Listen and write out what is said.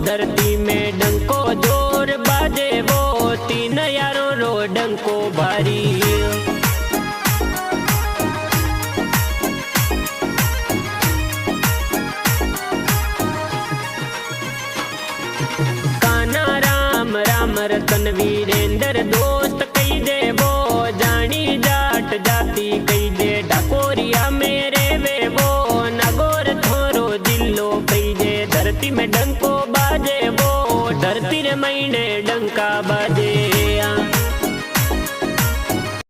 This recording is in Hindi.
धरती में डंको जोर बाजे वो, तीन यारों रो डंको भारी। कान्हा राम राम रतन वीरेंद्र दोस्त कही दे वो, जानी जाट जाति कही दे ढाकोरिया मेरे वे वो, नागौर थोरो जिलो कही दे धरती में डंको बाजे वो, धरती रे महीने डंका बाजे।